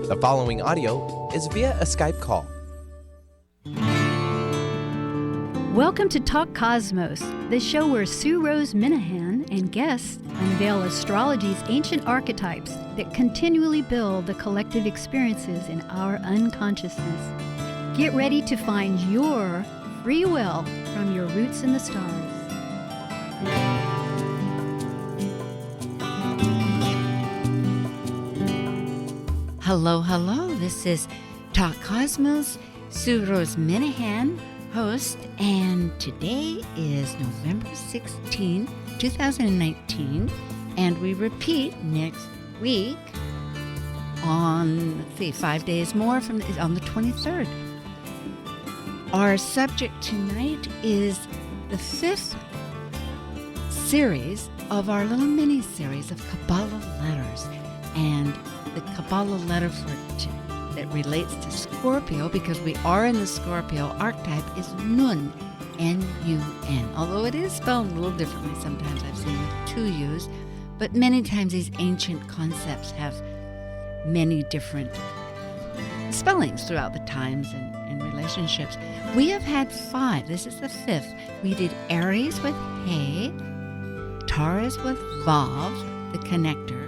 The following audio is via a Skype call. Welcome to Talk Cosmos, the show where Sue Rose Minahan and guests unveil astrology's ancient archetypes that continually build the collective experiences in our unconsciousness. Get ready to find your free will from your roots in the stars. Hello. This is Talk Cosmos, Sue Rose Minahan, host, and today is November 16, 2019, and we repeat next week on, 5 days more on the 23rd. Our subject tonight is the 5th series of our little mini-series of Kabbalah letters, and the Kabbalah letter that relates to Scorpio, because we are in the Scorpio archetype, is Nun, N-U-N. Although it is spelled a little differently sometimes, I've seen with 2 U's, but many times these ancient concepts have many different spellings throughout the times and relationships. We have had 5. This is the 5th. We did Aries with He, Taurus with Vav, the connector.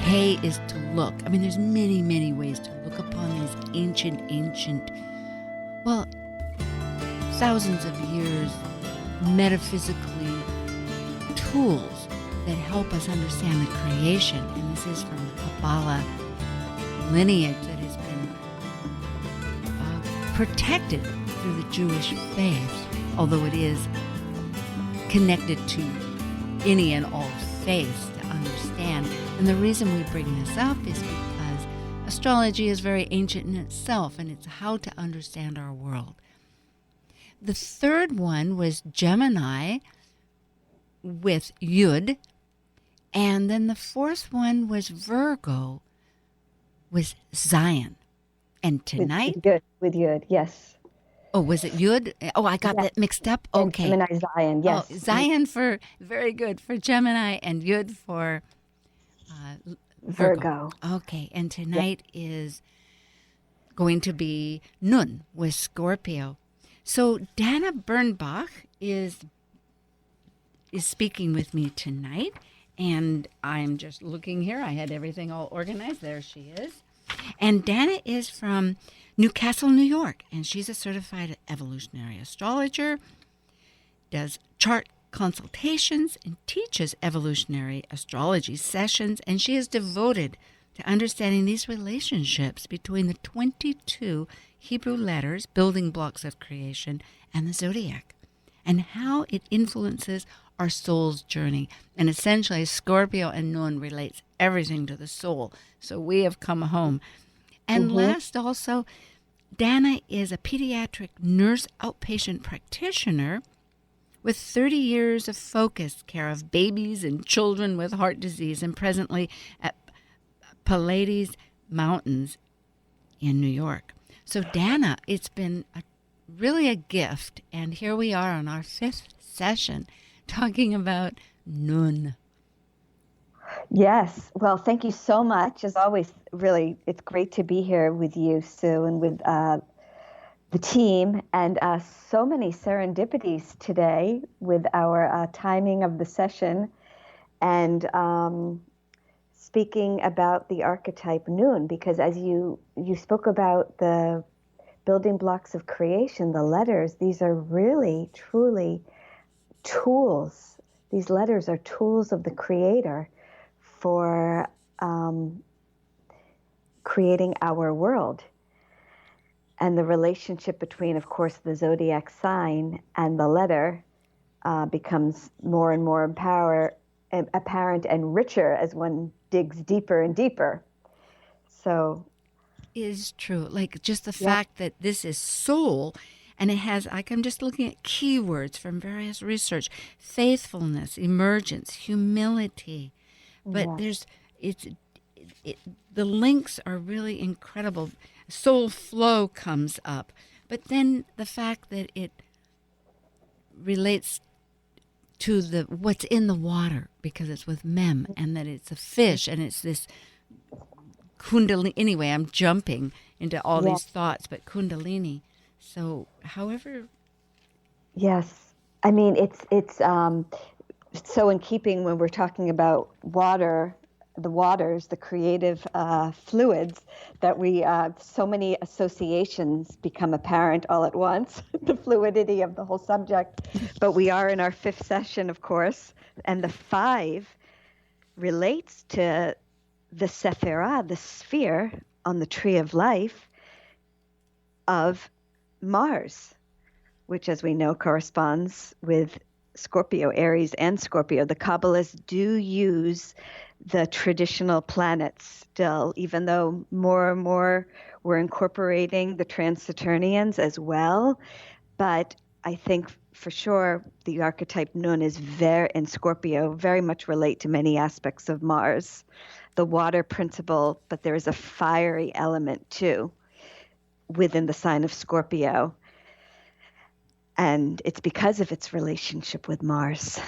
He is to look. I mean, there's many ways to look upon these ancient, thousands of years metaphysically tools that help us understand the creation. And this is from the Kabbalah lineage that has been protected through the Jewish faith, although it is connected to any and all faiths to understand. And the reason we bring this up is because astrology is very ancient in itself, and it's how to understand our world. The third one was Gemini with Yud, and then the fourth one was Virgo with Zion. And tonight... With Yud, yes. Oh, was it Yud? Oh, I got that mixed up? Okay. And Gemini, Zion, yes. Oh, Zion very good, for Gemini, and Yud for... Virgo. Okay, and tonight is going to be Nun with Scorpio. So Dana Bernbach is speaking with me tonight, and I'm just looking here. I had everything all organized. There she is. And Dana is from Newcastle, New York, and she's a certified evolutionary astrologer, does chart consultations, and teaches evolutionary astrology sessions, and she is devoted to understanding these relationships between the 22 Hebrew letters, building blocks of creation, and the zodiac, and how it influences our soul's journey. And essentially, Scorpio and Nun relates everything to the soul. So we have come home. And last also, Dana is a pediatric nurse outpatient practitioner with 30 years of focused care of babies and children with heart disease, and presently at Pleiades Mountains in New York. So Dana, it's been really a gift, and here we are on our 5th session talking about Nun. Yes. Well, thank you so much. As always, really, it's great to be here with you, Sue, and with the team, and so many serendipities today with our timing of the session, and speaking about the archetype Nun, because as you spoke about the building blocks of creation, the letters, these are really, truly tools. These letters are tools of the Creator for creating our world. And the relationship between, of course, the zodiac sign and the letter becomes more and more apparent and richer as one digs deeper and deeper. So, is true. Like just the fact that this is soul, and it has, like, I'm just looking at keywords from various research: faithfulness, emergence, humility. But the links are really incredible. Soul flow comes up, but then the fact that it relates to what's in the water, because it's with mem, and that it's a fish, and it's this Kundalini. Anyway, I'm jumping into all Yeah. these thoughts, but Kundalini. So, however, Yes. I mean, it's so in keeping when we're talking about water, the waters, the creative fluids, that we so many associations become apparent all at once, the fluidity of the whole subject. But we are in our fifth session, of course, and the 5 relates to the sephirah, the sphere on the tree of life of Mars, which, as we know, corresponds with Scorpio, Aries, and Scorpio. The Kabbalists do use the traditional planets still, even though more and more we're incorporating the trans-Saturnians as well. But I think for sure the archetype Nun is in Scorpio very much relate to many aspects of Mars, the water principle, but there is a fiery element too within the sign of Scorpio. And it's because of its relationship with Mars.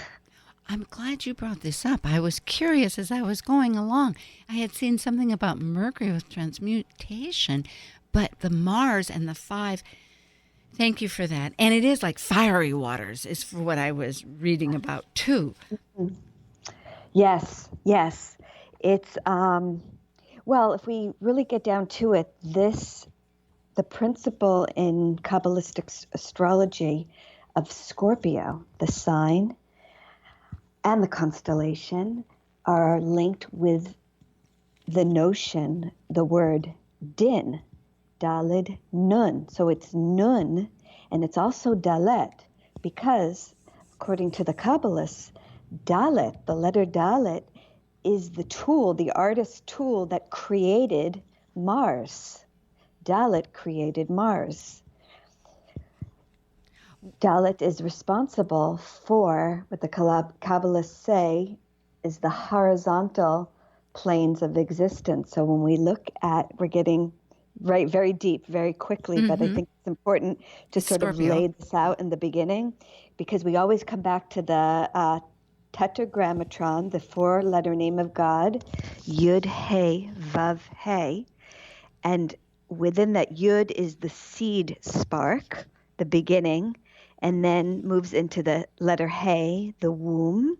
I'm glad you brought this up. I was curious as I was going along. I had seen something about Mercury with transmutation, but the Mars and the 5, thank you for that. And it is like fiery waters is for what I was reading about too. Yes. It's, well, if we really get down to it, the principle in Kabbalistic astrology of Scorpio, the sign and the constellation, are linked with the notion, the word din, Daled Nun. So it's Nun, and it's also Dalet, because according to the Kabbalists, Dalet, the letter Dalet, is the tool, the artist's tool that created Mars. Dalet created Mars. Dalet is responsible for what the Kabbalists say is the horizontal planes of existence. So when we look at, we're getting very deep, very quickly, but I think it's important to sort of lay this out in the beginning, because we always come back to the tetragrammatron, the 4-letter name of God, Yud, He, Vav, He, and within that Yud is the seed spark, the beginning, and then moves into the letter He, the womb,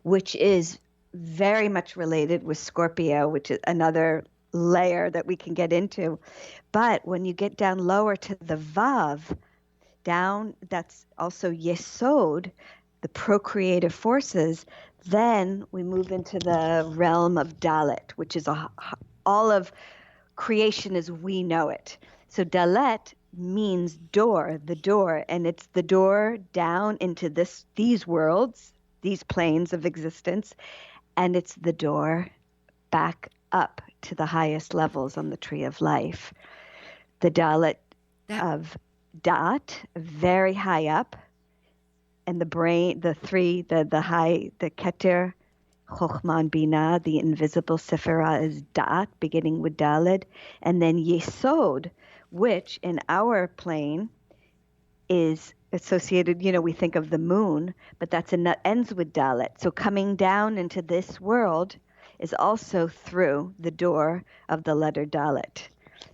which is very much related with Scorpio, which is another layer that we can get into. But when you get down lower to the Vav, down, that's also Yesod, the procreative forces, then we move into the realm of Dalet, which is all of creation as we know it. So Dalet means door, the door, and it's the door down into these worlds, these planes of existence, and it's the door back up to the highest levels on the tree of life. The Dalet of Da'at, very high up, and the brain, the Keter, Chokhmah and Binah, the invisible Sephirah is Da'at, beginning with Daled, and then Yesod, which in our plane is associated, we think of the moon, but ends with Dalet. So coming down into this world is also through the door of the letter Dalet.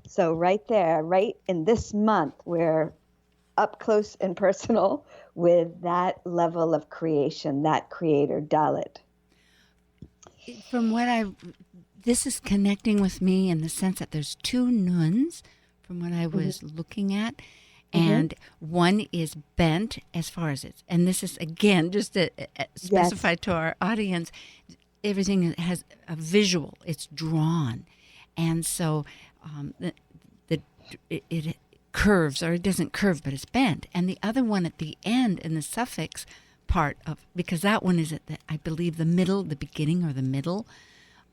So right there, right in this month, we're up close and personal with that level of creation, that creator, Dalet. From what this is connecting with me in the sense that there's 2 nuns from what I was looking at, and one is bent as far as it's, and this is again just to specify to our audience, everything has a visual, it's drawn, and so it curves, or it doesn't curve, but it's bent, and the other one at the end in the suffix part of, because that one is at I believe the middle, the beginning or the middle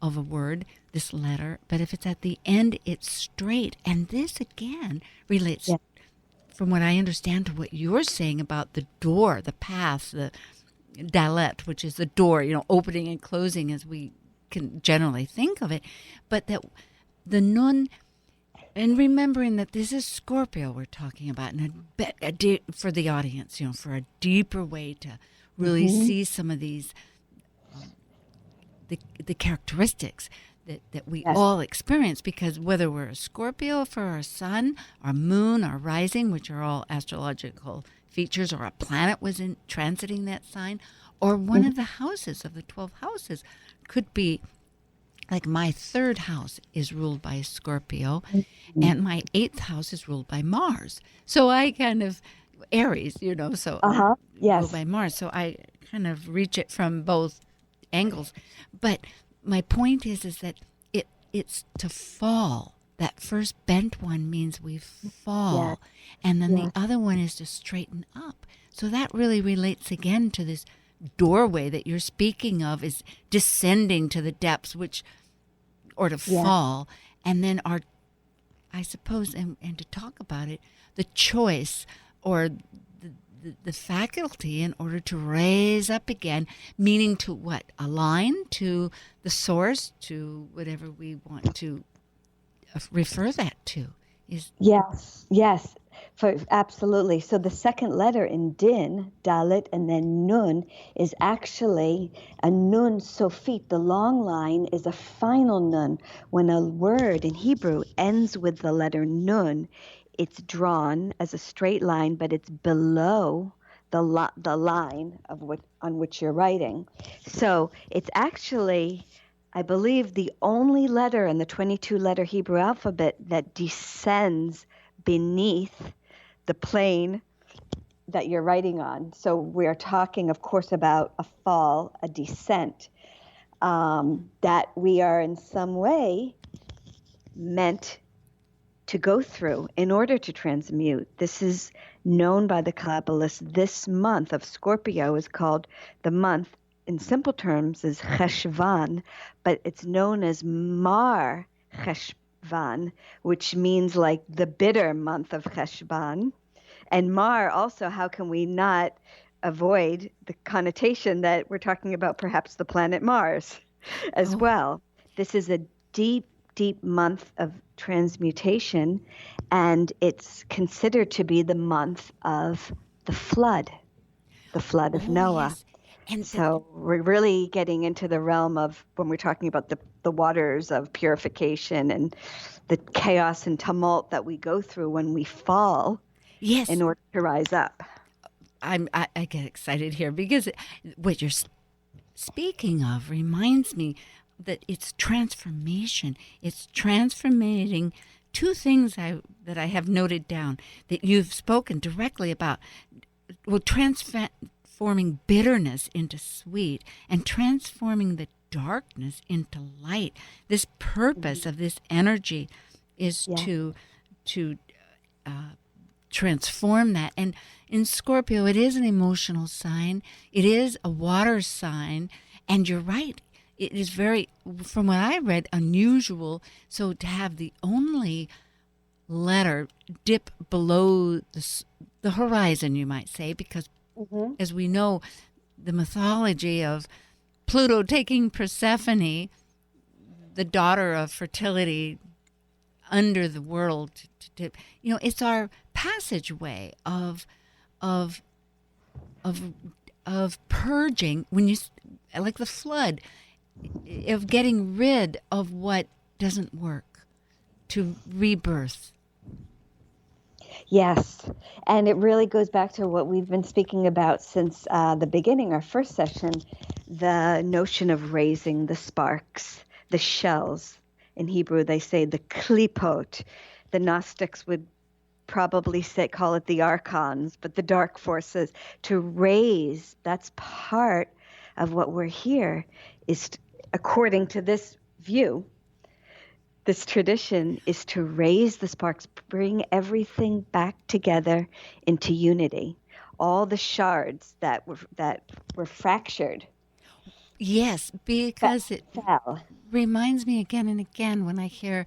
of a word, this letter, but if it's at the end, it's straight. And this again relates, from what I understand, to what you're saying about the door, the path, the dalet, which is the door, opening and closing as we can generally think of it, but that the nun, and remembering that this is Scorpio we're talking about, and for the audience, for a deeper way to really see some of these, the characteristics, that we Yes. all experience, because whether we're a Scorpio for our sun, our moon, our rising, which are all astrological features, or a planet was in transiting that sign, or one of the houses of the 12 houses could be like my third house is ruled by Scorpio, and my eighth house is ruled by Mars. So I kind of Aries, so Yes. ruled by Mars. So I kind of reach it from both angles. But my point is that it's to fall. That first bent one means we fall. And then the other one is to straighten up. So that really relates again to this doorway that you're speaking of, is descending to the depths, or to fall. And then I suppose, and to talk about it, the choice or the faculty in order to raise up again, meaning to what? Align to the source, to whatever we want to refer that to. Yes, absolutely. So the second letter in Din, Dalit, and then Nun is actually a Nun Sofit. The long line is a final Nun. When a word in Hebrew ends with the letter Nun, it's drawn as a straight line, but it's below the line on which you're writing. So it's actually, I believe, the only letter in the 22-letter Hebrew alphabet that descends beneath the plane that you're writing on. So we're talking, of course, about a fall, a descent, that we are in some way meant to go through in order to transmute. This is known by the Kabbalists. This month of Scorpio is called, the month in simple terms is Cheshvan, but it's known as Mar Cheshvan, which means like the bitter month of Cheshvan. And Mar also, how can we not avoid the connotation that we're talking about perhaps the planet Mars as well. This is a deep month of transmutation, and it's considered to be the month of the flood of Noah. Yes. And So we're really getting into the realm of when we're talking about the waters of purification and the chaos and tumult that we go through when we fall yes, in order to rise up. I get excited here because what you're speaking of reminds me that it's transformation. It's transformating two things that I have noted down that you've spoken directly about. Well, transforming bitterness into sweet and transforming the darkness into light. This purpose of this energy is to transform that. And in Scorpio, it is an emotional sign. It is a water sign. And you're right. It is very, from what I read, unusual. So to have the only letter dip below the horizon, you might say, because as we know, the mythology of Pluto taking Persephone, the daughter of fertility, under the world to dip. It's our passageway of purging, when you, like the flood, of getting rid of what doesn't work, to rebirth. Yes, and it really goes back to what we've been speaking about since the beginning, our first session, the notion of raising the sparks, the shells. In Hebrew, they say the klipot. The Gnostics would probably call it the archons, but the dark forces. To raise, that's part of what we're here, is according to this view, this tradition, is to raise the sparks, bring everything back together into unity. All the shards that were fractured. Yes, because it fell. Reminds me again and again when I hear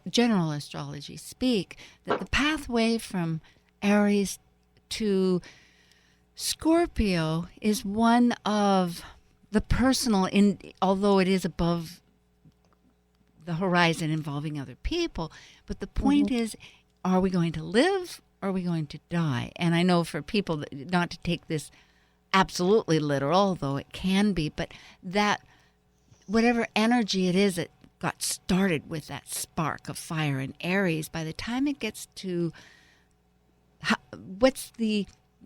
general astrology speak that the pathway from Aries to Scorpio is one of the personal, although it is above the horizon involving other people. But the point is, are we going to live or are we going to die? And I know for people not to take this absolutely literal, although it can be, but that whatever energy it is that got started with that spark of fire in Aries, by the time it gets to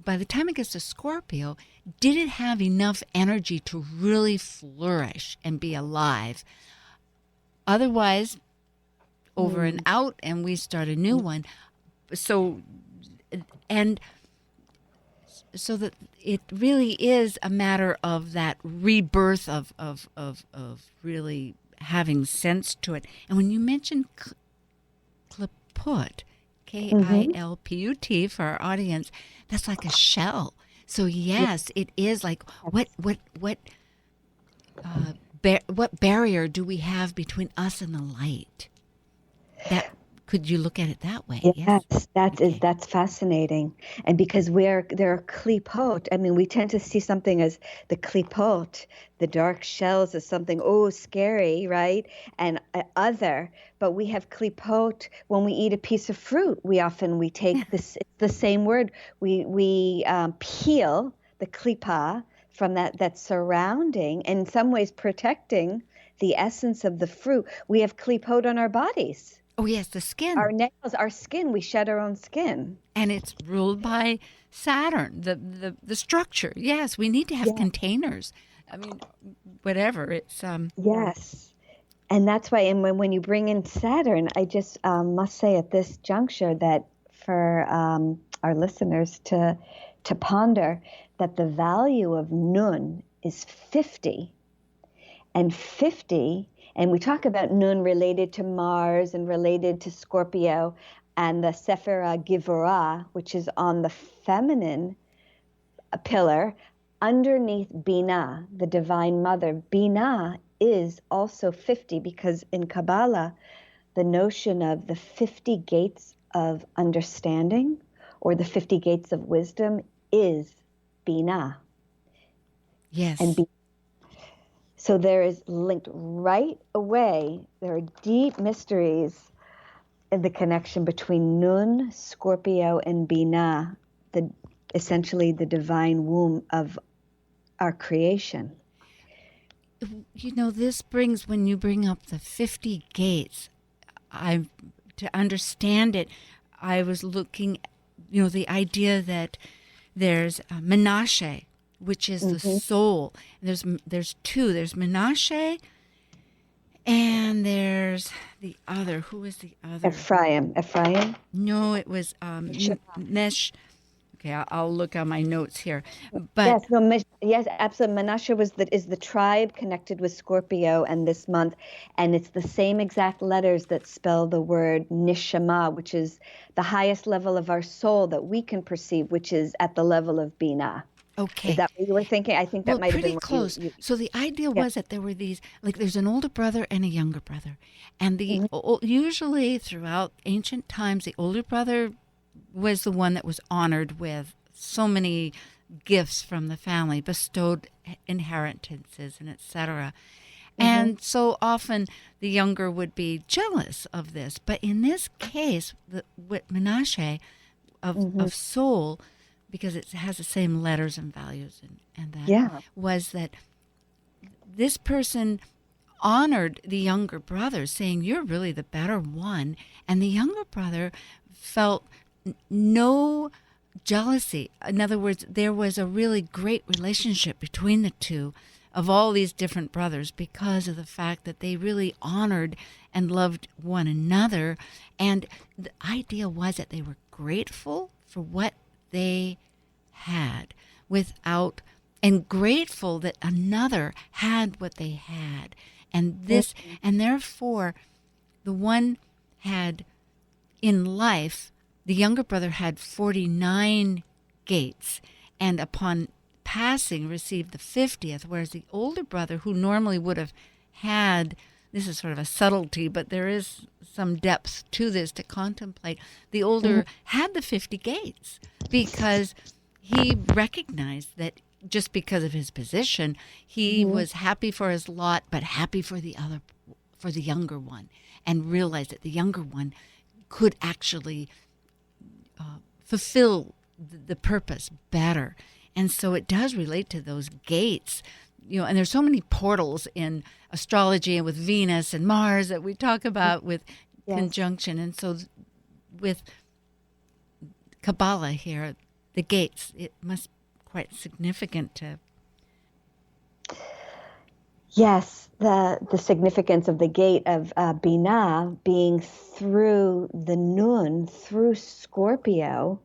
by the time it gets to Scorpio, did it have enough energy to really flourish and be alive? Otherwise, over and out, and we start a new one. So that it really is a matter of that rebirth of really having sense to it. And when you mention Kliput, Kilput for our audience, that's like a shell. So yes, it is like what barrier do we have between us and the light? That could you look at it that way? Yes, that's fascinating. And because there are klipot, I mean, we tend to see something as the klipot, the dark shells, as something scary, right? And other. But we have klipot when we eat a piece of fruit. We take this. It's the same word. We peel the klipa from that surrounding, and in some ways protecting the essence of the fruit. We have klipot on our bodies. Oh, yes, the skin. Our nails, our skin, we shed our own skin. And it's ruled by Saturn, the structure. Yes, we need to have containers. I mean, whatever. It's Yes. And that's why, and when you bring in Saturn, I just must say at this juncture that for our listeners to ponder that the value of Nun is 50. And 50, and we talk about Nun related to Mars and related to Scorpio, and the Sephira Givurah, which is on the feminine pillar, underneath Binah, the Divine Mother. Binah is also 50, because in Kabbalah, the notion of the 50 gates of understanding or the 50 gates of wisdom is Binah. Yes. And so there is linked right away, there are deep mysteries in the connection between Nun, Scorpio, and Binah, essentially the divine womb of our creation. You know, this brings, when you bring up the 50 gates, to understand it, I was looking, the idea that there's Menashe, which is the soul. There's two. There's Menashe, and there's the other. Who is the other? Ephraim. No, it was Mesh. Okay, I'll look on my notes here. But yes, absolutely. Menashe is the tribe connected with Scorpio, and this month, and it's the same exact letters that spell the word Nishama, which is the highest level of our soul that we can perceive, which is at the level of Binah. Okay. Is that what you were thinking? I think that might have been pretty close. So the idea was that there were these, like there's an older brother and a younger brother. And usually throughout ancient times, the older brother was the one that was honored with so many gifts from the family, bestowed inheritances and etc. And so often the younger would be jealous of this. But in this case, with Menashe of soul, because it has the same letters and values and that, was that this person honored the younger brother, saying, you're really the better one. And the younger brother felt no jealousy. In other words, there was a really great relationship between the two of all these different brothers because of the fact that they really honored and loved one another. And the idea was that they were grateful for what they had and grateful that another had what they had. And and therefore the one had in life, the younger brother had 49 gates, and upon passing received the 50th, whereas the older brother, who normally would have had, this is sort of a subtlety, but there is some depth to this to contemplate, the older had the 50 gates because he recognized that just because of his position, he was happy for his lot, but happy for the younger one, and realized that the younger one could actually fulfill the purpose better. And so it does relate to those gates and there's so many portals in astrology and with Venus and Mars that we talk about with conjunction. And so with Kabbalah here, the gates, it must be quite significant to... Yes, the significance of the gate of Binah being through the Nun, through Scorpio,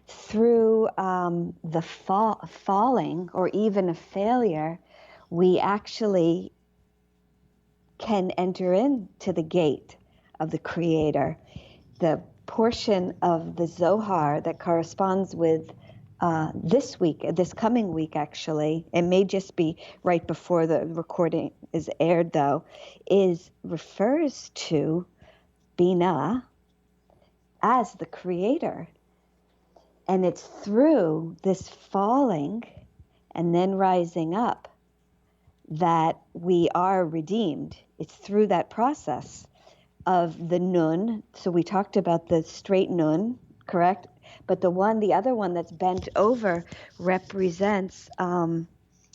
through the falling or even a failure, we actually can enter into the gate of the Creator. The portion of the Zohar that corresponds with this coming week, actually, it may just be right before the recording is aired, though, refers to Binah as the Creator. And it's through this falling and then rising up that we are redeemed. It's through that process of the Nun. So we talked about the straight Nun, correct? But the other one that's bent over represents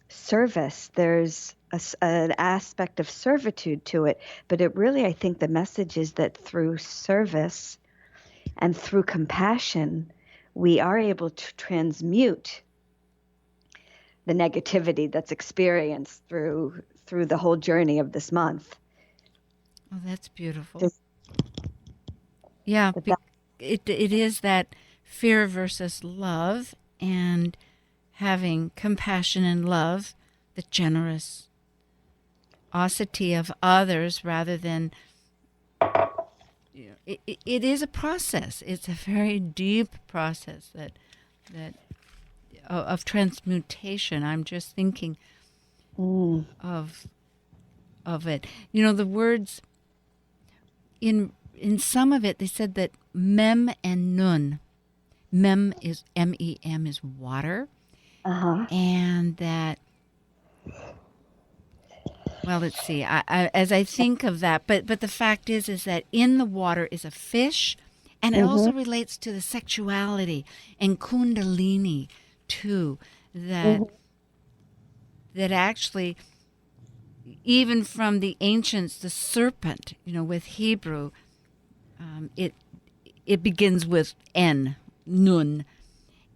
service. There's an aspect of servitude to it. But it really, I think the message is that through service and through compassion, we are able to transmute the negativity that's experienced through the whole journey of this month. Oh, that's beautiful. Yeah, it is that fear versus love, and having compassion and love, the generosity of others rather than... It is a process. It's a very deep process that of transmutation. I'm just thinking of it. The words in some of it, they said that mem and nun. Mem is M-E-M is water, and that. Well, let's see. As I think of that, but the fact is that in the water is a fish, and it also relates to the sexuality and Kundalini too. That actually, even from the ancients, the serpent, with Hebrew, it begins with N, Nun,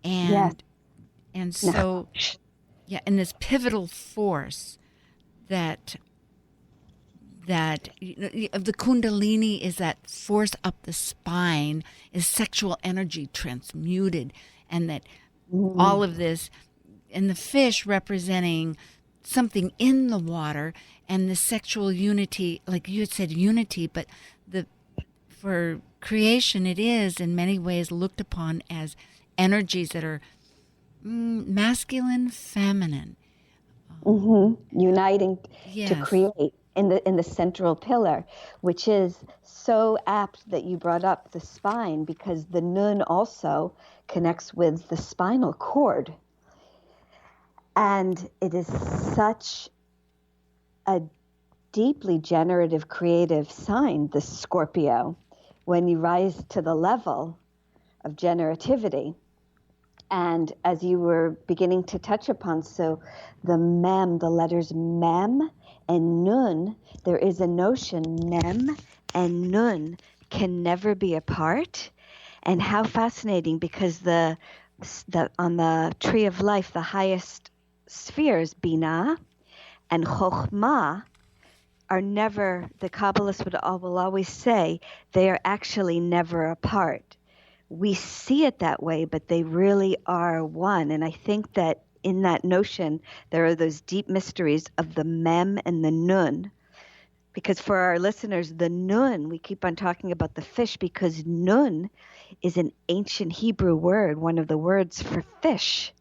and so and this pivotal force. That of the Kundalini is that force up the spine, is sexual energy transmuted, and that all of this, and the fish representing something in the water, and the sexual unity, like you had said, unity, but for creation, it is in many ways looked upon as energies that are masculine, feminine. Uniting to create in the central pillar, which is so apt that you brought up the spine, because the Nun also connects with the spinal cord. And it is such a deeply generative, creative sign, the Scorpio, when you rise to the level of generativity. And as you were beginning to touch upon, so the mem, the letters mem and nun, there is a notion mem and nun can never be apart. And how fascinating, because the on the tree of life, the highest spheres, Binah and Chokhmah, are never, the Kabbalists will always say, they are actually never apart. We see it that way, but they really are one. And I think that in that notion, there are those deep mysteries of the mem and the nun. Because for our listeners, the nun, we keep on talking about the fish, because nun is an ancient Hebrew word, one of the words for fish.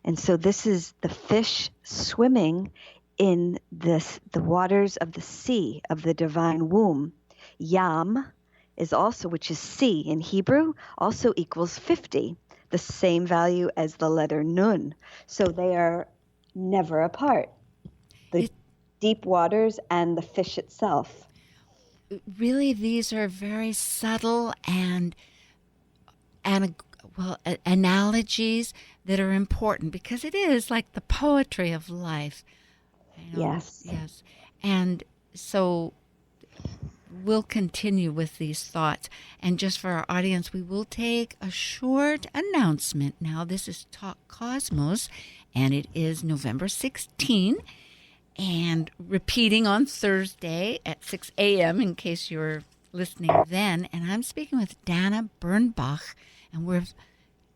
And so this is the fish swimming in the waters of the sea, of the divine womb. Yam is also, which is sea in Hebrew, also equals 50, the same value as the letter nun. So they are never apart. The deep waters and the fish itself. Really, these are very subtle and analogies that are important, because it is like the poetry of life. Yes. Yes. And so we'll continue with these thoughts. And just for our audience, we will take a short announcement now. This is Talk Cosmos, and it is November 16, and repeating on Thursday at 6 a.m. in case you're listening then. And I'm speaking with Dana Bernbach, and we're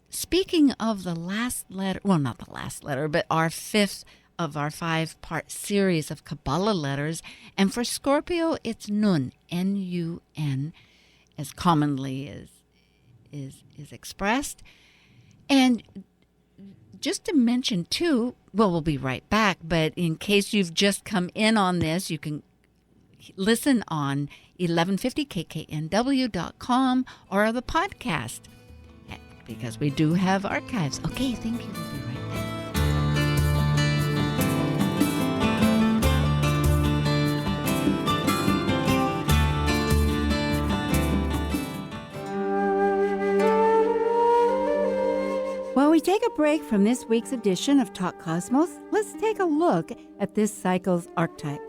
speaking of the last letter, well, not the last letter, but our fifth of our 5-part series of Kabbalah letters. And for Scorpio, it's Nun, N-U-N, as commonly is expressed. And just to mention, too, well, we'll be right back, but in case you've just come in on this, you can listen on 1150kknw.com or the podcast, because we do have archives. Okay, thank you. We'll be right back. While we take a break from this week's edition of Talk Cosmos, let's take a look at this cycle's archetype.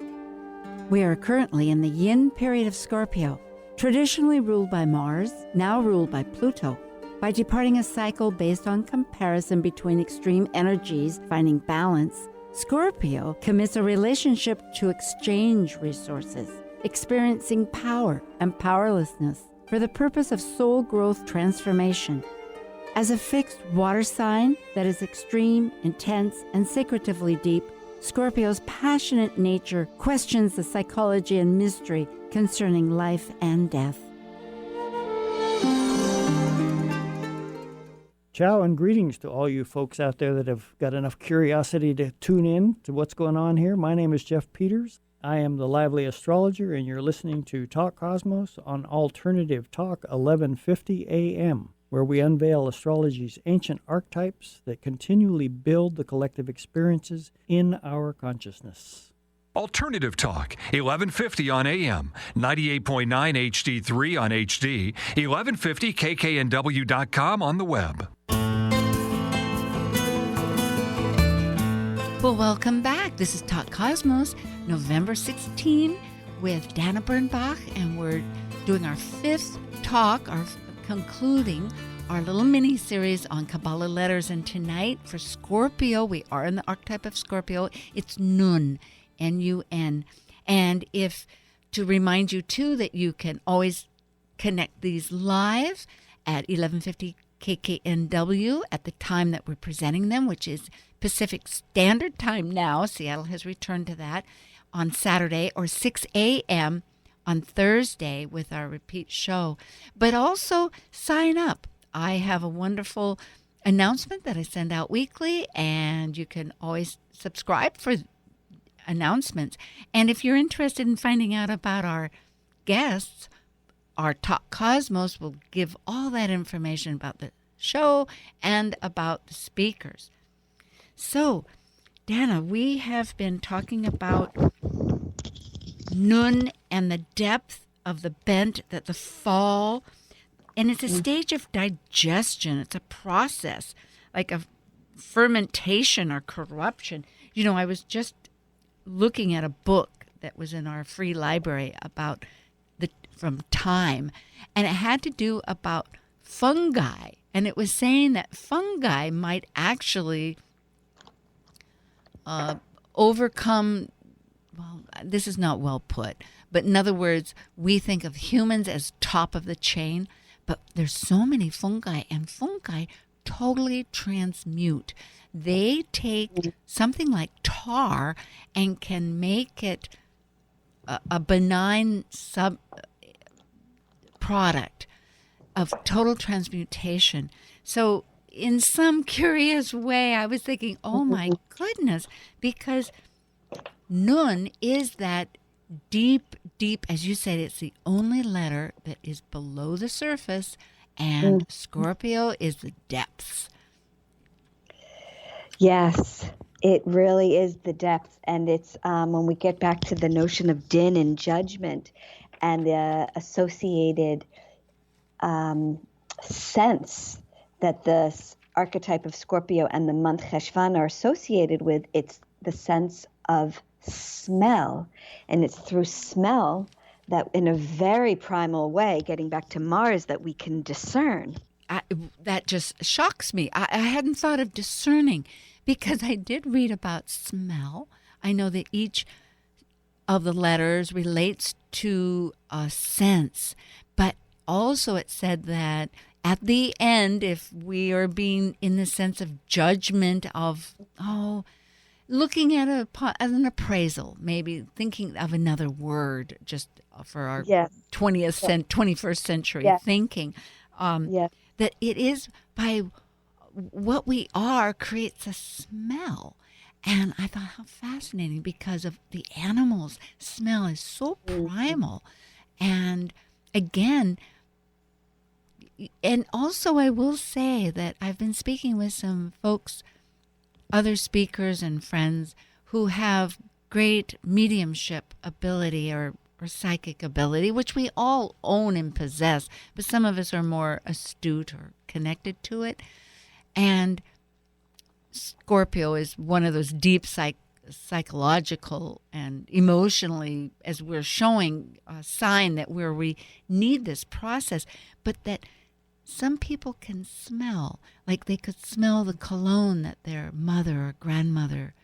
We are currently in the yin period of Scorpio, traditionally ruled by Mars, now ruled by Pluto. By departing a cycle based on comparison between extreme energies finding balance, Scorpio commits a relationship to exchange resources, experiencing power and powerlessness for the purpose of soul growth transformation. As a fixed water sign that is extreme, intense, and secretively deep, Scorpio's passionate nature questions the psychology and mystery concerning life and death. Ciao and greetings to all you folks out there that have got enough curiosity to tune in to what's going on here. My name is Jeff Peters. I am the Lively Astrologer, and you're listening to Talk Cosmos on Alternative Talk 1150 AM, where we unveil astrology's ancient archetypes that continually build the collective experiences in our consciousness. Alternative Talk, 1150 on AM, 98.9 HD3 on HD, 1150kknw.com on the web. Well, welcome back. This is Talk Cosmos, November 16, with Dana Bernbach, and we're doing our fifth talk, concluding our little mini-series on Kabbalah letters. And tonight, for Scorpio, we are in the archetype of Scorpio. It's Nun, N-U-N. And to remind you, too, that you can always connect these live at 1150 KKNW at the time that we're presenting them, which is Pacific Standard Time now. Seattle has returned to that on Saturday, or 6 a.m. on Thursday with our repeat show. But also sign up. I have a wonderful announcement that I send out weekly, and you can always subscribe for announcements. And if you're interested in finding out about our guests, our Talk Cosmos will give all that information about the show and about the speakers. So, Dana, we have been talking about Nun and the depth of the bent, that the fall, and it's a stage of digestion. It's a process, like a fermentation or corruption. You know, I was just looking at a book that was in our free library about from time, and it had to do about fungi, and it was saying that fungi might actually overcome, well, this is not well put, but in other words, we think of humans as top of the chain, but there's so many fungi, and fungi totally transmute. They take something like tar and can make it a benign product of total transmutation. So in some curious way, I was thinking, oh my goodness, because Nun is that deep, as you said, it's the only letter that is below the surface, and Scorpio is the depths. Yes, it really is the depths. And it's when we get back to the notion of din and judgment and the associated sense that the archetype of Scorpio and the month Cheshvan are associated with, it's the sense of smell. And it's through smell that, in a very primal way, getting back to Mars, that we can discern. That just shocks me. I hadn't thought of discerning, because I did read about smell. I know that each of the letters relates to a sense, but also it said that at the end, if we are being in the sense of judgment of, looking at an appraisal, maybe thinking of another word just for our 21st century thinking, that it is by what we are creates a smell. And I thought, how fascinating, because of the animals' smell is so primal. And again, and also I will say that I've been speaking with some folks, other speakers and friends who have great mediumship ability or psychic ability, which we all own and possess, but some of us are more astute or connected to it. And Scorpio is one of those deep psychological and emotionally, as we're showing a sign that we need this process, but that some people can smell, like they could smell the cologne that their mother or grandmother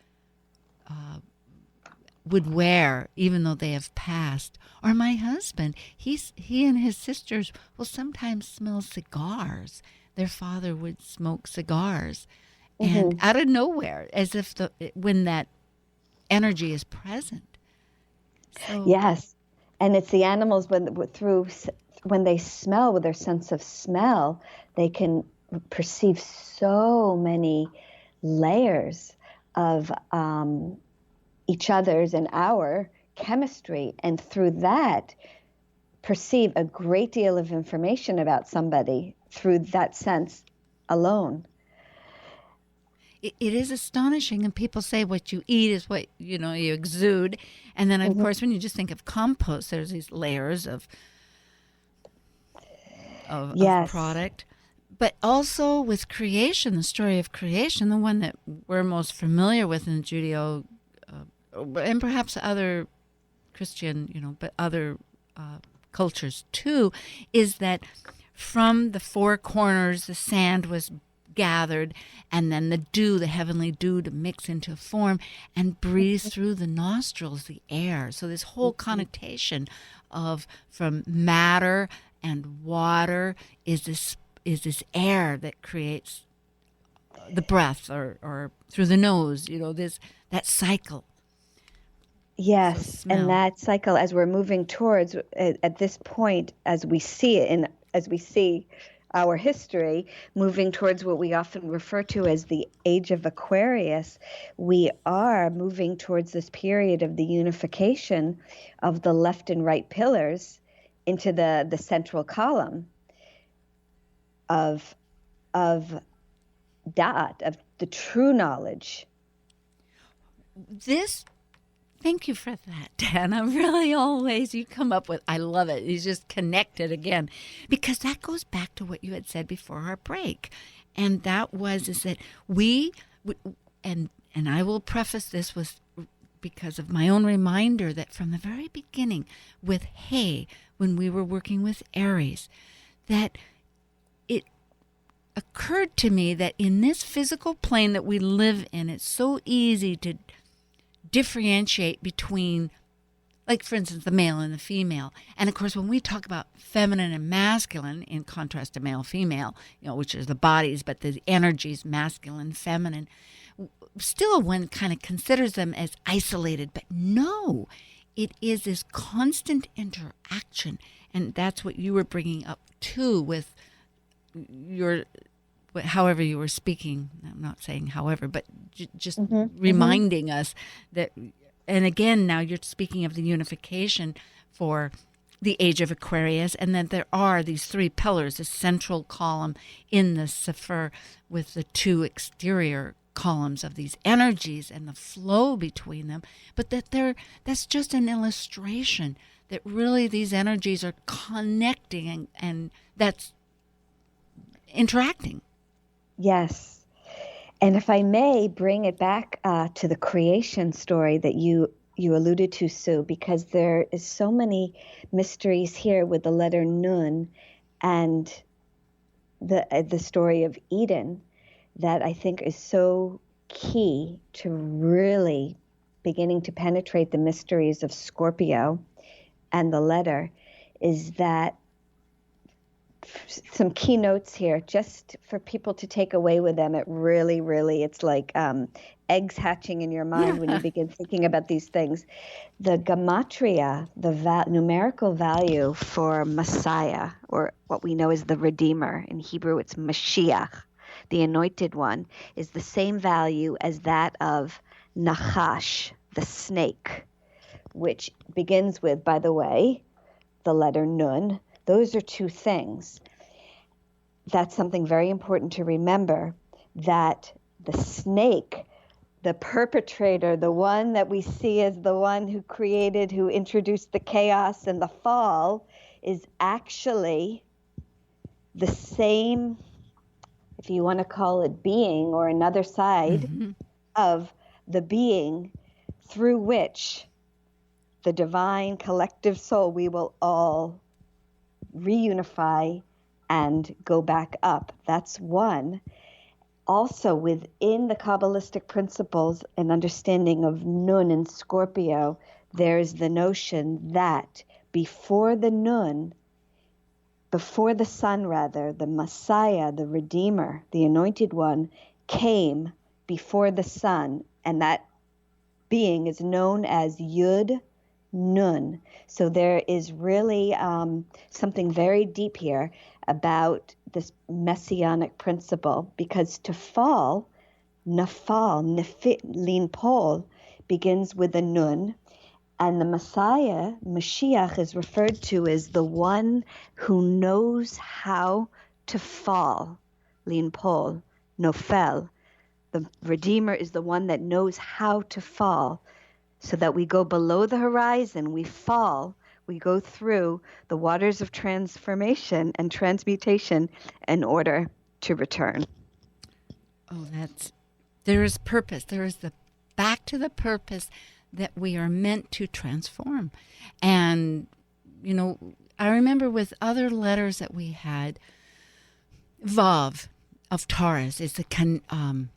would wear, even though they have passed. Or my husband, he and his sisters will sometimes smell cigars. Their father would smoke cigars, and out of nowhere, as if when that energy is present. So, yes, and it's the animals when they smell, with their sense of smell, they can perceive so many layers of each other's and our chemistry, and through that perceive a great deal of information about somebody through that sense alone. It is astonishing, and people say what you eat is what you exude. And then, of course, when you just think of compost, there's these layers of product. But also with creation, the story of creation, the one that we're most familiar with in Judeo, and perhaps other Christian, but other cultures too, is that from the four corners the sand was gathered, and then the dew, the heavenly dew, to mix into form and breathe through the nostrils, the air. So this whole connotation of from matter and water is this air that creates the breath, or through the nose, that cycle. Yes, So and that cycle, as we're moving towards, at this point, as we see it, and as we see our history moving towards what we often refer to as the age of Aquarius, we are moving towards this period of the unification of the left and right pillars into the central column of Da'at, of the true knowledge. Thank you for that, Dana. Really, always you come up with, I love it. You just connect it again, because that goes back to what you had said before our break. And that is that and I will preface this with, because of my own reminder, that from the very beginning with Hay, when we were working with Aries, that it occurred to me that in this physical plane that we live in, it's so easy to differentiate between, like, for instance, the male and the female. And of course, when we talk about feminine and masculine, in contrast to male, female, which is the bodies, but the energies, masculine, feminine, still one kind of considers them as isolated. But no, it is this constant interaction. And that's what you were bringing up too with however you were speaking. I'm not saying however, but just reminding us that, and again, now you're speaking of the unification for the age of Aquarius, and that there are these three pillars, the central column in the Sefer with the two exterior columns of these energies and the flow between them, but that's just an illustration that really these energies are connecting, and that's interacting. Yes. And if I may bring it back to the creation story that you you alluded to, Sue, because there is so many mysteries here with the letter Nun and the story of Eden that I think is so key to really beginning to penetrate the mysteries of Scorpio and the letter, is that some keynotes here just for people to take away with them. It really, really, it's like eggs hatching in your mind when you begin thinking about these things. The gematria, the numerical value for Messiah, or what we know as the Redeemer, in Hebrew it's Mashiach, the Anointed One, is the same value as that of Nachash, the snake, which begins with, by the way, the letter Nun. Those are two things. That's something very important to remember, that the snake, the perpetrator, the one that we see as the one who created, who introduced the chaos and the fall, is actually the same, if you want to call it being, or another side of the being through which the divine collective soul, we will all reunify and go back up. That's one. Also, within the Kabbalistic principles and understanding of Nun and Scorpio, there's the notion that before the sun, the Messiah, the Redeemer, the Anointed One, came before the sun, and that being is known as Yud Nun. So there is really something very deep here about this messianic principle, because to fall, nafal, linpol, begins with a nun, and the Messiah, Mashiach, is referred to as the one who knows how to fall, linpol, nofel. The Redeemer is the one that knows how to fall, so that we go below the horizon, we fall, we go through the waters of transformation and transmutation in order to return. Oh, there is purpose. There is back to the purpose that we are meant to transform. And, I remember with other letters that we had, Vav of Taurus is if I'm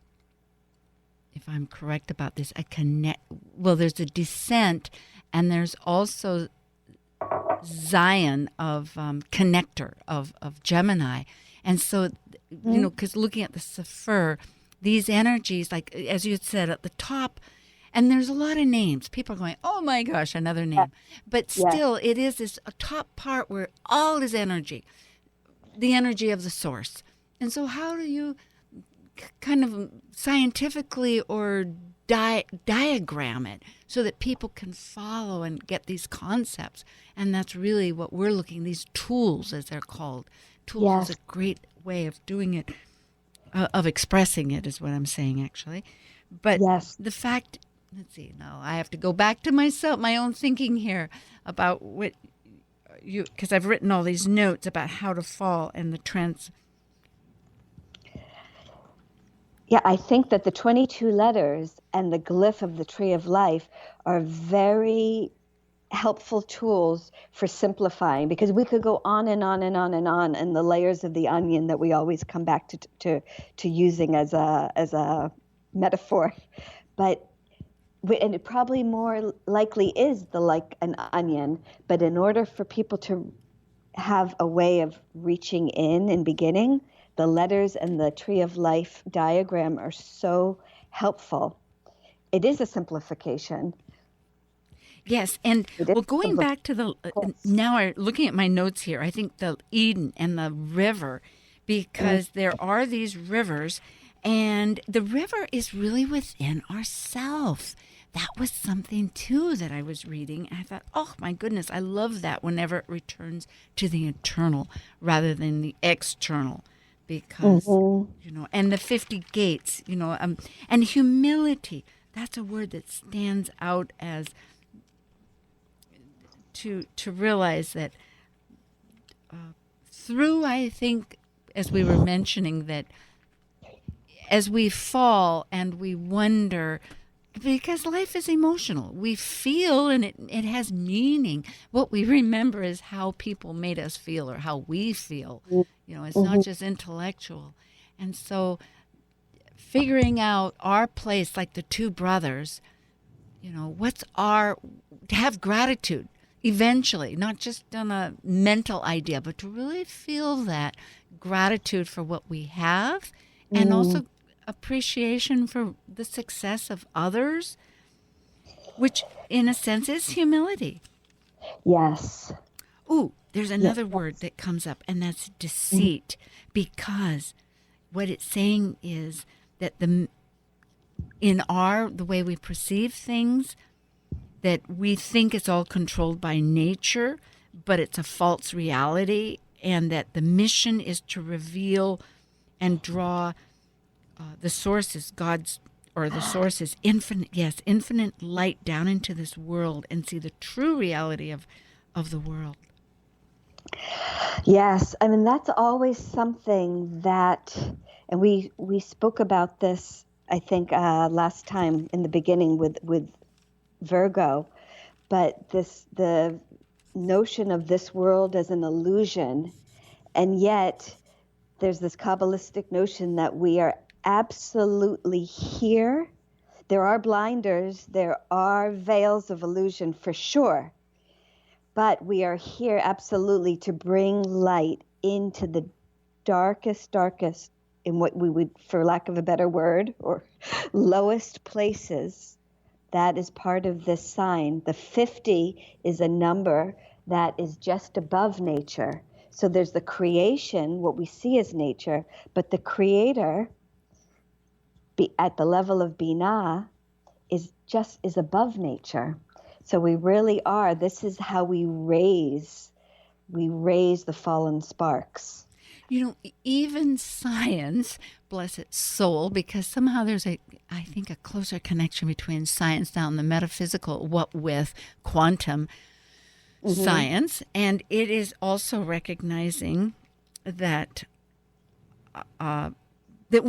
correct about this, there's a descent, and there's also Zion of connector of Gemini. And so, because looking at the Sefer, these energies, like as you had said at the top, and there's a lot of names. People are going, oh my gosh, another name. Yeah. But still, it is this a top part where all is energy, the energy of the source. And so how do you kind of scientifically or diagram it so that people can follow and get these concepts? And that's really what we're looking, these tools, as they're called. Tools is a great way of doing it, of expressing it, is what I'm saying, actually. But the fact, let's see, no, I have to go back to myself, my own thinking here about what you, because I've written all these notes about how to fall and the trends. Yeah, I think that the 22 letters and the glyph of the Tree of Life are very helpful tools for simplifying, because we could go on and on and on and on, and the layers of the onion that we always come back to using as a metaphor. And it probably more likely is like an onion, but in order for people to have a way of reaching in and beginning, the letters and the Tree of Life diagram are so helpful. It is a simplification. Yes, and going back to now I'm looking at my notes here, I think the Eden and the river, because there are these rivers, and the river is really within ourselves. That was something, too, that I was reading. I thought, oh, my goodness, I love that whenever it returns to the internal rather than the external. Because, and the 50 gates, and humility, that's a word that stands out as to realize that through, I think, as we were mentioning, that as we fall and we wonder, Because life is emotional. We feel, and it has meaning. What we remember is how people made us feel or how we feel. It's not just intellectual. And so figuring out our place, like the two brothers, to have gratitude eventually, not just on a mental idea, but to really feel that gratitude for what we have and also appreciation for the success of others, which in a sense is humility. Yes. Ooh, there's another word that comes up, and that's deceit, because what it's saying is that the way we perceive things, that we think it's all controlled by nature, but it's a false reality, and that the mission is to reveal and draw the source is infinite light down into this world and see the true reality of the world. Yes, I mean, that's always something that, and we spoke about this, I think, last time in the beginning with Virgo, but the notion of this world as an illusion, and yet there's this Kabbalistic notion that we are absolutely here. There are blinders, there are veils of illusion for sure, but we are here absolutely to bring light into the darkest, in what we would, for lack of a better word, or lowest places. That is part of this sign. The 50 is a number that is just above nature. So there's the creation, what we see as nature, but the creator at the level of Binah is above nature. So we really are, this is how we raise the fallen sparks. Even science, bless its soul, because somehow there's I think a closer connection between science now and the metaphysical, what with quantum science, and it is also recognizing that that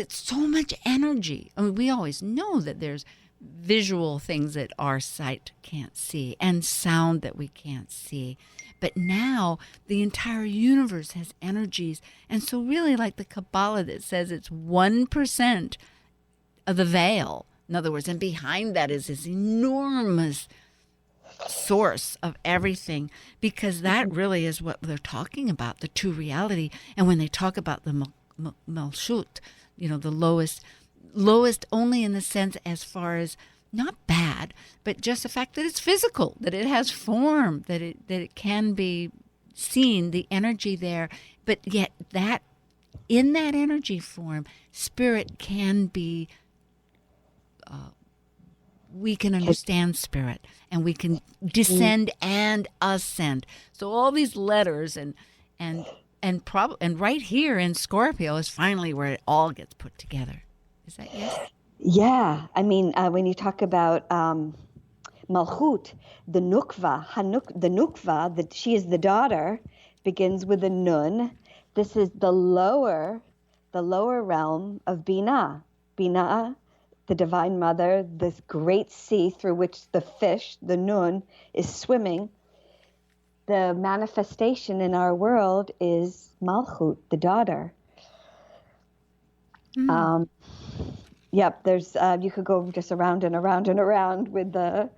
so much energy. I mean, we always know that there's visual things that our sight can't see and sound that we can't see. But now the entire universe has energies. And so really like the Kabbalah that says it's 1% of the veil. In other words, and behind that is this enormous source of everything, because that really is what they're talking about, the true reality. And when they talk about the Malshut, the lowest only in the sense as far as not bad, but just the fact that it's physical, that it has form, that it can be seen, the energy there, but yet that in that energy form, spirit can be, we can understand spirit, and we can descend and ascend. So all these letters and right here in Scorpio is finally where it all gets put together. Is that yes? Yeah, I mean, when you talk about Malchut, the Nukva, that she is the daughter, begins with a Nun. This is the lower realm of Binah. Binah, the Divine Mother, this great sea through which the fish, the Nun, is swimming. The manifestation in our world is Malchut, the daughter. Yep, there's you could go just around and around and around with the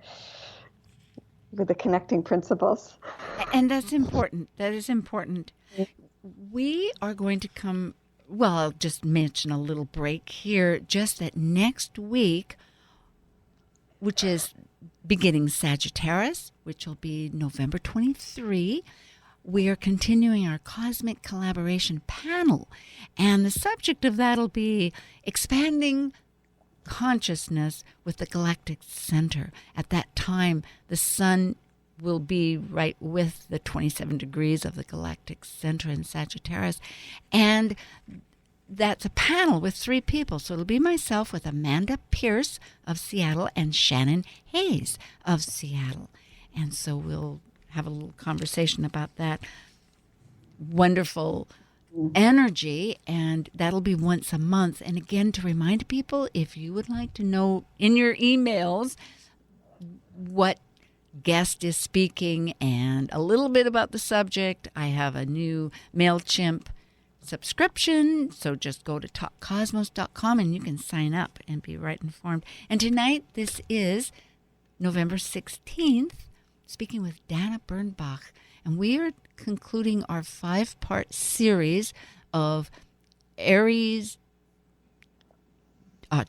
connecting principles. And that's important. That is important. We are going to come, well, I'll just mention a little break here, just that next week, which is beginning Sagittarius, which will be November 23, we are continuing our Cosmic Collaboration panel. And the subject of that will be expanding consciousness with the galactic center. At that time, the sun will be right with the 27 degrees of the galactic center in Sagittarius. And that's a panel with 3 people. So it'll be myself with Amanda Pierce of Seattle and Shannon Hayes of Seattle. And so we'll have a little conversation about that wonderful energy, and that'll be once a month. And again, to remind people, if you would like to know in your emails what guest is speaking and a little bit about the subject, I have a new MailChimp subscription, so just go to talkcosmos.com and you can sign up and be right informed. And tonight, this is November 16th, speaking with Dana Bernbach, and we are concluding our 5-part series of Aries,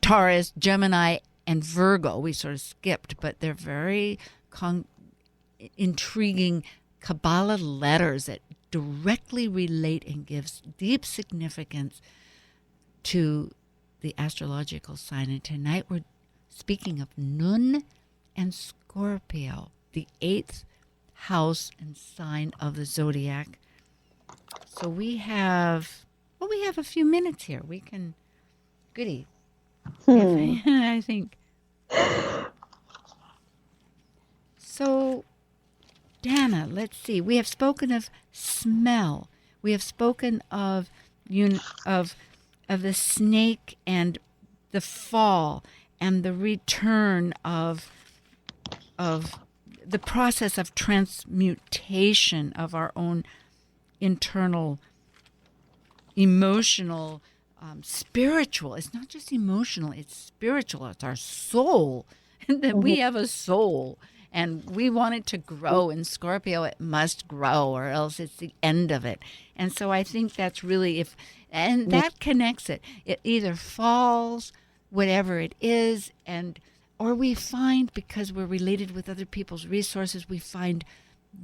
Taurus, Gemini, and Virgo. We sort of skipped, but they're very intriguing Kabbalah letters that directly relate and gives deep significance to the astrological sign. And tonight we're speaking of Nun and Scorpio, the 8th house and sign of the zodiac. So we have a few minutes here. We can, goody. I think. So, Dana, let's see. We have spoken of smell. We have spoken of the snake and the fall and the return of the process of transmutation of our own internal emotional, spiritual. It's not just emotional, it's spiritual. It's our soul. And that we have a soul. And we want it to grow. In Scorpio, it must grow, or else it's the end of it. And so I think that's really, that connects it. It either falls, whatever it is, or we find, because we're related with other people's resources, we find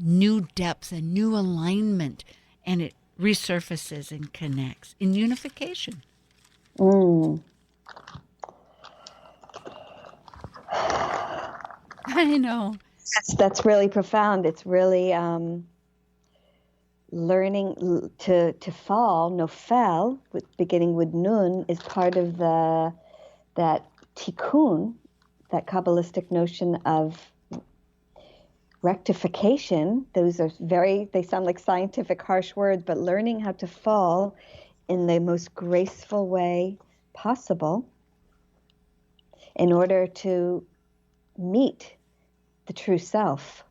new depth and new alignment, and it resurfaces and connects in unification. I know. That's really profound. It's really learning to fall. Nofel, beginning with Nun, is part of that tikkun, that Kabbalistic notion of rectification. Those are they sound like scientific, harsh words, but learning how to fall in the most graceful way possible in order to meet the true self.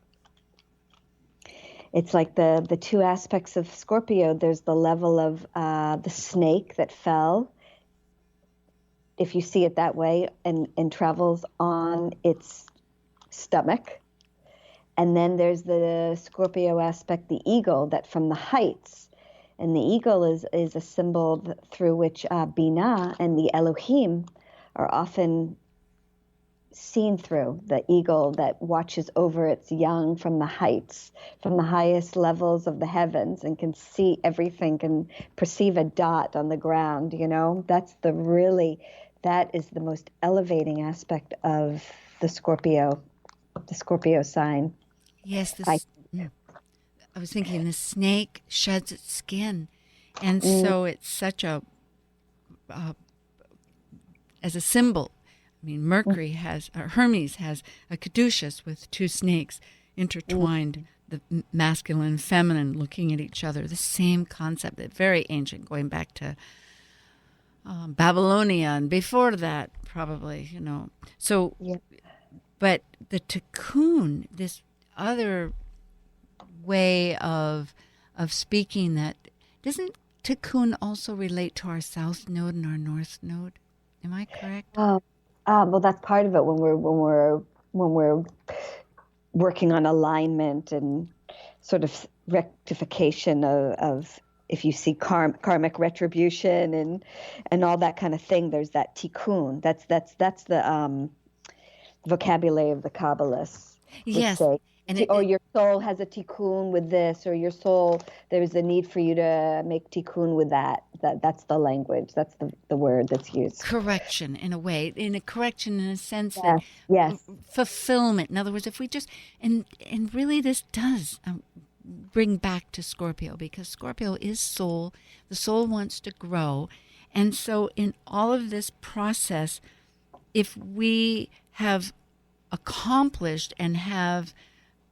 It's like the two aspects of Scorpio. There's the level of the snake that fell, if you see it that way, and travels on its stomach. And then there's the Scorpio aspect, the eagle, that from the heights. And the eagle is a symbol through which Binah and the Elohim are often seen through. The eagle that watches over its young from the heights, from the highest levels of the heavens, and can see everything, can perceive a dot on the ground, That is the most elevating aspect of the Scorpio sign. Yes, I was thinking the snake sheds its skin, and so it's such a as a symbol. I mean, Hermes has a caduceus with two snakes intertwined, the masculine and feminine looking at each other. The same concept, very ancient, going back to Babylonia and before that, probably, So, but the tikkun, this other way of speaking, that doesn't tikkun also relate to our south node and our north node? Am I correct? Well, that's part of it when we're working on alignment and sort of rectification of if you see karmic retribution and all that kind of thing. There's that tikkun. That's the vocabulary of the Kabbalists. Yes. Your soul has a tikkun with this, or your soul, there's a need for you to make tikkun with that. That's the language. That's the word that's used. Correction, in a way. Correction in a sense yes. Fulfillment. In other words, if we just, and really this does bring back to Scorpio, because Scorpio is soul. The soul wants to grow. And so in all of this process, if we have accomplished and have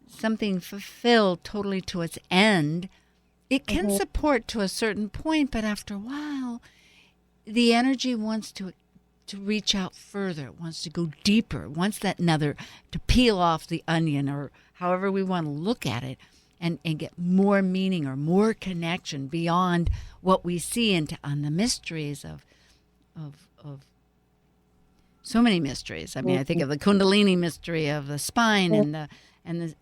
something fulfilled totally to its end, It can support to a certain point, but after a while, the energy wants to reach out further. It wants to go deeper. It wants that another to peel off the onion, or however we want to look at it, and get more meaning or more connection beyond what we see into on the mysteries of so many mysteries. I mean, I think of the Kundalini mystery of the spine and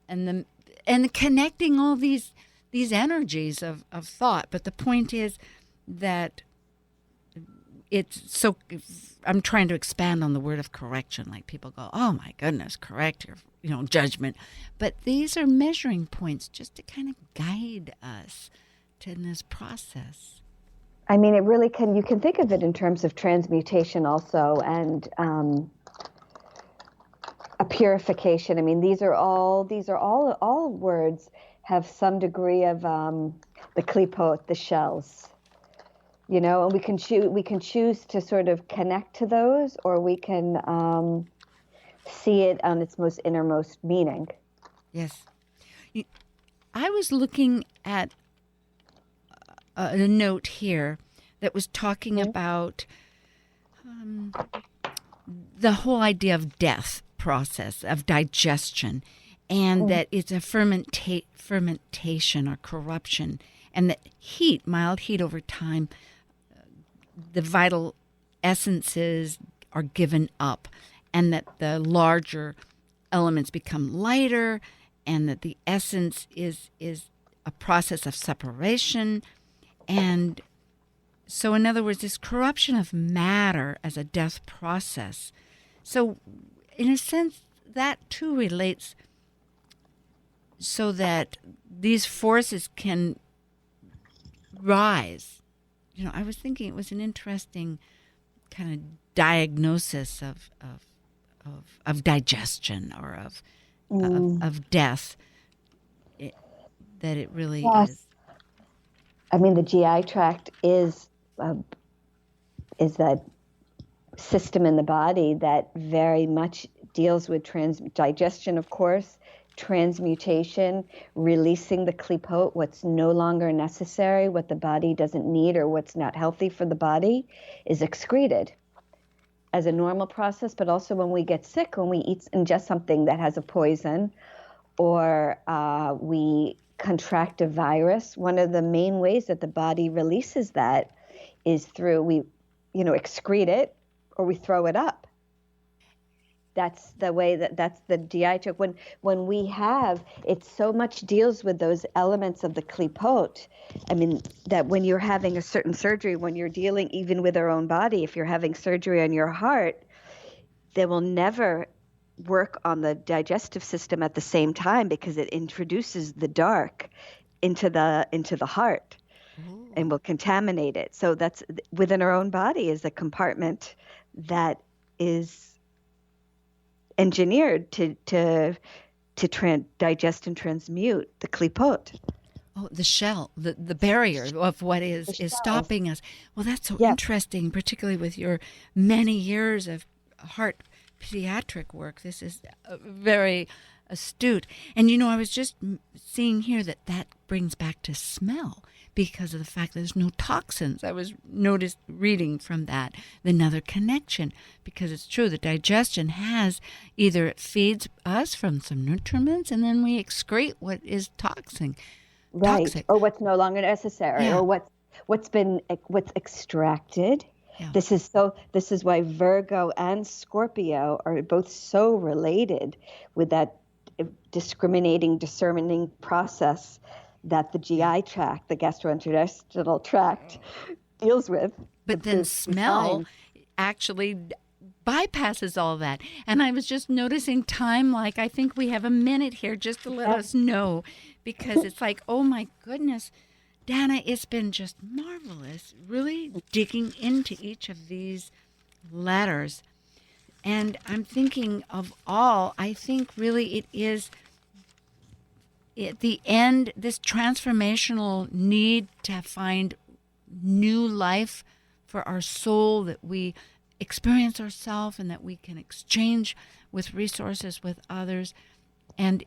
the connecting all these energies of thought. But the point is that it's so, I'm trying to expand on the word of correction. Like people go, oh my goodness, correct your, judgment. But these are measuring points just to kind of guide us in this process. I mean, it really can, you can think of it in terms of transmutation also, and a purification. I mean, these are all words have some degree of the klipot, the shells, and we can choose to sort of connect to those, or we can see it on its most innermost meaning. Yes. I was looking at a note here that was talking about the whole idea of death process, of digestion, and that it's a fermentation or corruption, and that mild heat over time, the vital essences are given up, and that the larger elements become lighter, and that the essence is a process of separation. And so, in other words, this corruption of matter as a death process. So, in a sense, that too relates so that these forces can rise. I was thinking it was an interesting kind of diagnosis of digestion or of death. That it really is. I mean, the GI tract is that system in the body that very much deals with digestion, of course, transmutation, releasing the klipot, what's no longer necessary, what the body doesn't need, or what's not healthy for the body, is excreted as a normal process. But also when we get sick, when we ingest something that has a poison, or we contract a virus, one of the main ways that the body releases that is through we excrete it, or we throw it up. That's the way that's the GI tract. When we have it, so much deals with those elements of the klipot. I mean, that when you're having a certain surgery, when you're dealing even with our own body, if you're having surgery on your heart, they will never work on the digestive system at the same time, because it introduces the dark into the heart. Ooh. And will contaminate it. So that's within our own body is a compartment that is engineered to digest and transmute the klipot. Oh, the shell, the barrier of what is stopping us. Well, that's so interesting, particularly with your many years of heart pediatric work. This is very astute. And I was just seeing here that brings back to smell, because of the fact that there's no toxins. I was reading from that, another connection, because it's true, the digestion has either it feeds us from some nutriments, and then we excrete what is toxic. Or what's no longer necessary, or what's extracted. Yeah. This is why Virgo and Scorpio are both so related with that discerning process that the GI tract, the gastrointestinal tract, deals with. But then smell actually bypasses all that. And I was just noticing time, like I think we have a minute here just to let us know, because it's like, oh my goodness, Dana, it's been just marvelous, really digging into each of these letters. And I'm thinking of all, I think really it is at the end, this transformational need to find new life for our soul, that we experience ourselves and that we can exchange with resources with others. And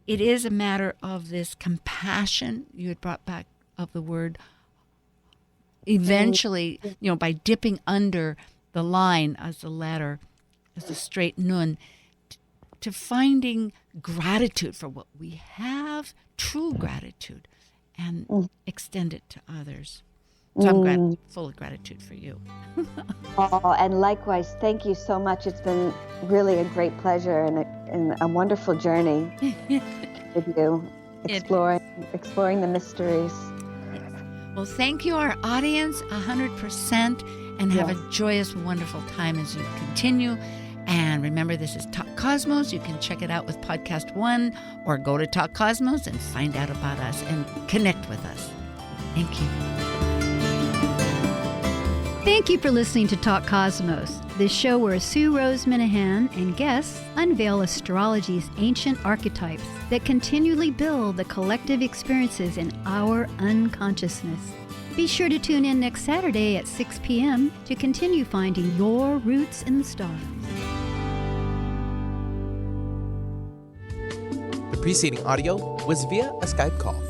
it is a matter of this compassion you had brought back of the word. Eventually, by dipping under the line as the letter, as the straight nun, to finding gratitude for what we have, true gratitude, and extend it to others. So I'm full of gratitude for you. Oh, and likewise, thank you so much. It's been really a great pleasure and a wonderful journey with you, exploring the mysteries. Well, thank you, our audience, 100%, and have a joyous, wonderful time as you continue. And remember, this is Talk Cosmos. You can check it out with Podcast One, or go to Talk Cosmos and find out about us and connect with us. Thank you. Thank you for listening to Talk Cosmos, the show where Sue Rose Minahan and guests unveil astrology's ancient archetypes that continually build the collective experiences in our unconsciousness. Be sure to tune in next Saturday at 6 p.m. to continue finding your roots in the stars. The preceding audio was via a Skype call.